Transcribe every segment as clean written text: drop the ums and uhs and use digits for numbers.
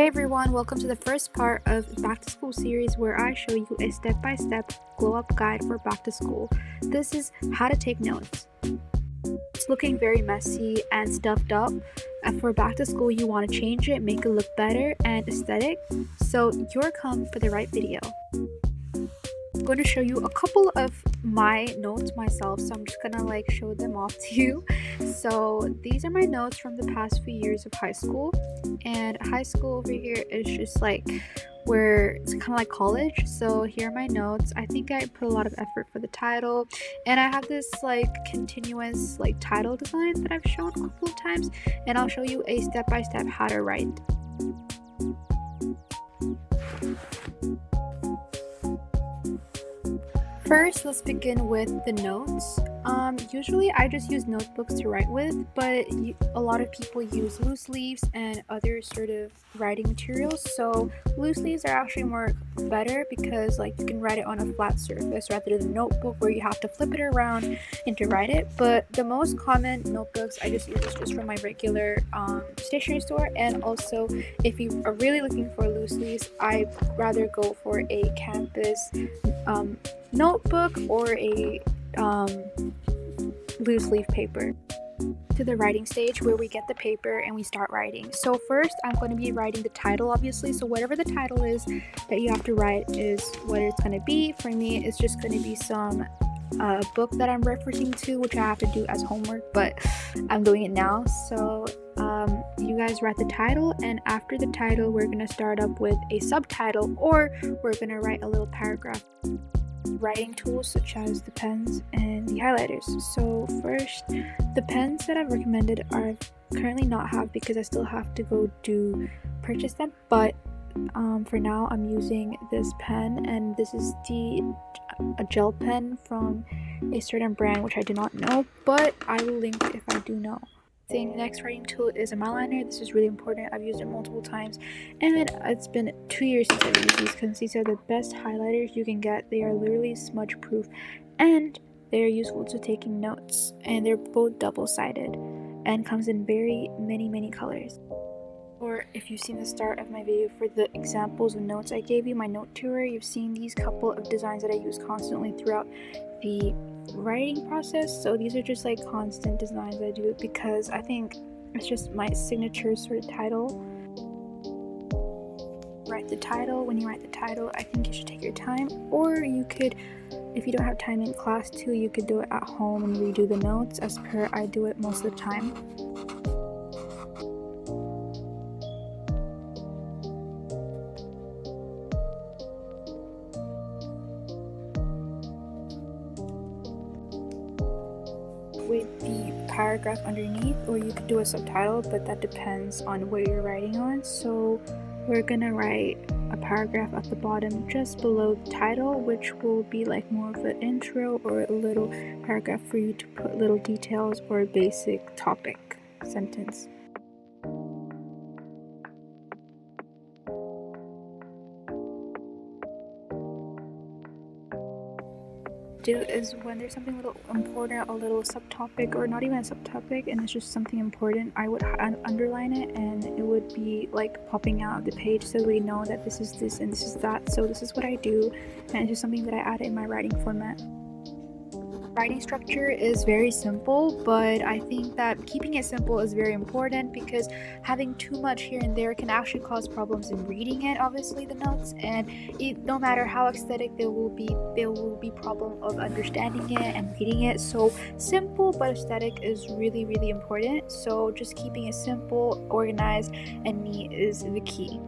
Hey everyone, welcome to the first part of Back to School series where I show you a step-by-step glow-up guide for back to school. This is how to take notes. It's looking very messy and stuffed up, and for back to school you want to change it, make it look better and aesthetic, so you're come for the right video. I'm going to show you a couple of my notes myself, so I'm just gonna show them off to you. So these are my notes from the past few years of high school, and high school over here is just where it's kind of like college. So here are my notes. I think I put a lot of effort for the title, and I have this continuous title design that I've shown a couple of times, and I'll show you a step-by-step how to write. First, let's begin with the notes. Usually I just use notebooks to write with, but a lot of people use loose leaves and other sort of writing materials. So loose leaves are actually more better because you can write it on a flat surface rather than a notebook where you have to flip it around and to write it. But the most common notebooks I just use is just from my regular stationery store, and also if you are really looking for loose leaves, I'd rather go for a campus notebook or a loose leaf paper. To the writing stage where we get the paper and we start writing. So first I'm going to be writing the title, obviously, so whatever the title is that you have to write is what it's going to be. For me, it's just going to be some book that I'm referencing to, which I have to do as homework, but I'm doing it now. So you guys write the title, and after the title we're going to start up with a subtitle, or we're going to write a little paragraph. Writing tools such as the pens and the highlighters. So first, the pens that I've recommended I currently not have because I still have to go purchase them, but for now I'm using this pen, and this is a gel pen from a certain brand which I do not know, but I will link if I do know. The next writing tool is a eyeliner. This is really important. I've used it multiple times, and it's been 2 years since I've used these because these are the best highlighters you can get. They are literally smudge proof, and they're useful to taking notes, and they're both double-sided and comes in very many colors. Or if you've seen the start of my video for the examples of notes I gave you, my note tour, you've seen these couple of designs that I use constantly throughout the writing process. So these are just constant designs I do because I think it's just my signature sort of title. Write the title. When you write the title, I think you should take your time, or you could, if you don't have time in class too, you could do it at home and redo the notes as per I do it most of the time. With the paragraph underneath, or you could do a subtitle, but that depends on what you're writing on. So we're gonna write a paragraph at the bottom just below the title, which will be more of an intro or a little paragraph for you to put little details or a basic topic sentence. Do is when there's something a little important, a little subtopic, or not even a subtopic, and it's just something important, I would underline it, and it would be popping out of the page so we know that this is this and this is that. So this is what I do, and it's just something that I add in my writing format. Writing structure is very simple, but I think that keeping it simple is very important because having too much here and there can actually cause problems in reading it, obviously, the notes, and no matter how aesthetic there will be problem of understanding it and reading it. So simple but aesthetic is really important. So just keeping it simple, organized, and neat is the key.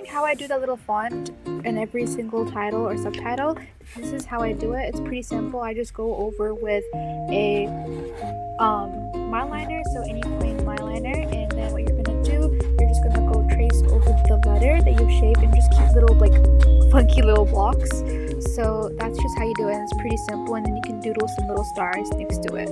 How I do that little font in every single title or subtitle, this is how I do it. It's pretty simple. I just go over with a myliner, so any plain myliner, and then what you're gonna do, you're just gonna go trace over the letter that you've shaped and just keep little funky little blocks. So that's just how you do it, and it's pretty simple, and then you can doodle some little stars next to it.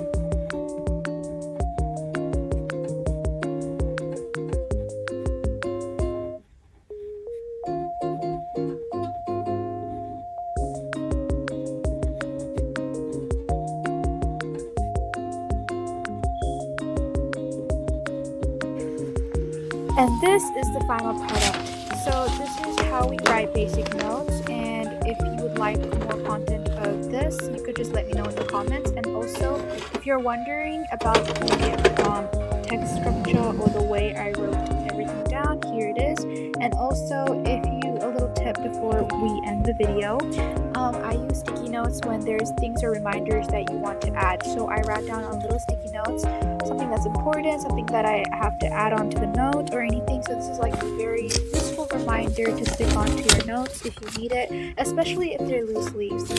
And this is the final product. So this is how we write basic notes, and if you would like more content of this, you could just let me know in the comments. And also, if you're wondering about the text structure or the way I wrote everything down, here it is. And also, if you a little tip before we end the video, I use sticky notes when there's things or reminders that you want to add. So I write down on little sticky notes something that's important, something that I have to add on to the note or anything. So this is like a very useful reminder to stick onto your notes if you need it, especially if they're loose leaves.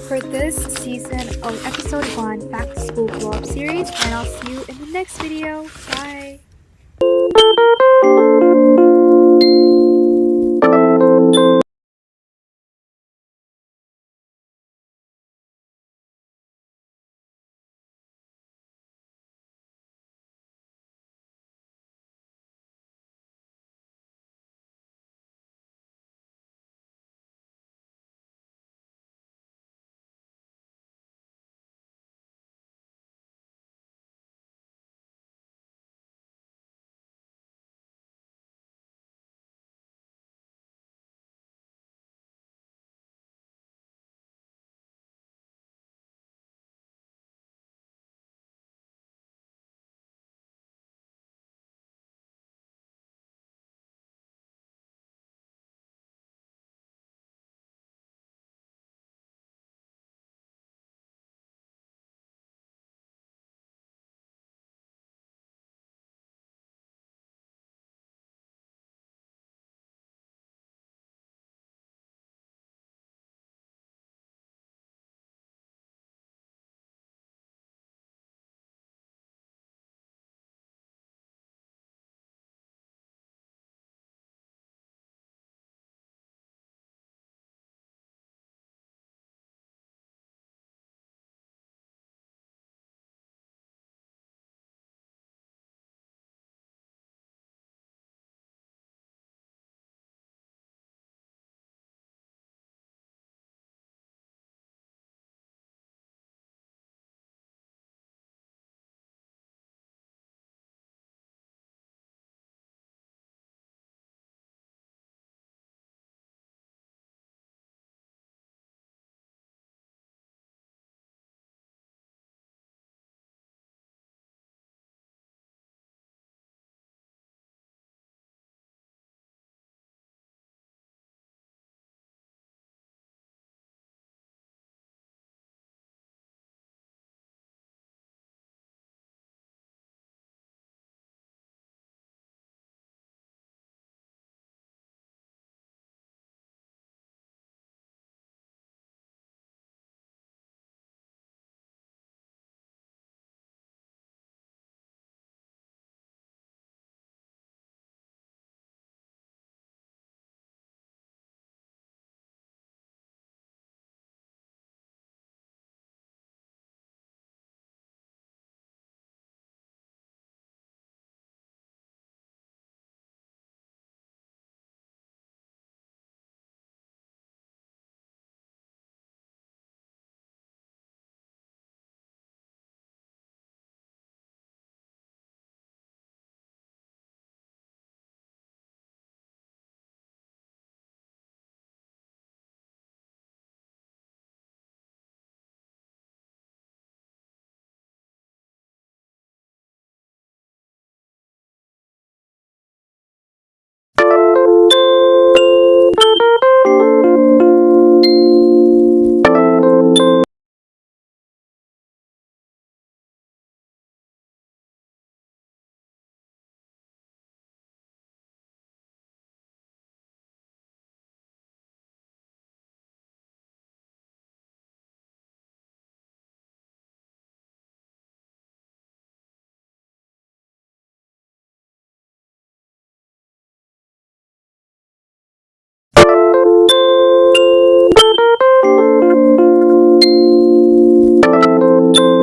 For this season of episode 1 back to school glow-up series, and I'll see you in the next video. Bye!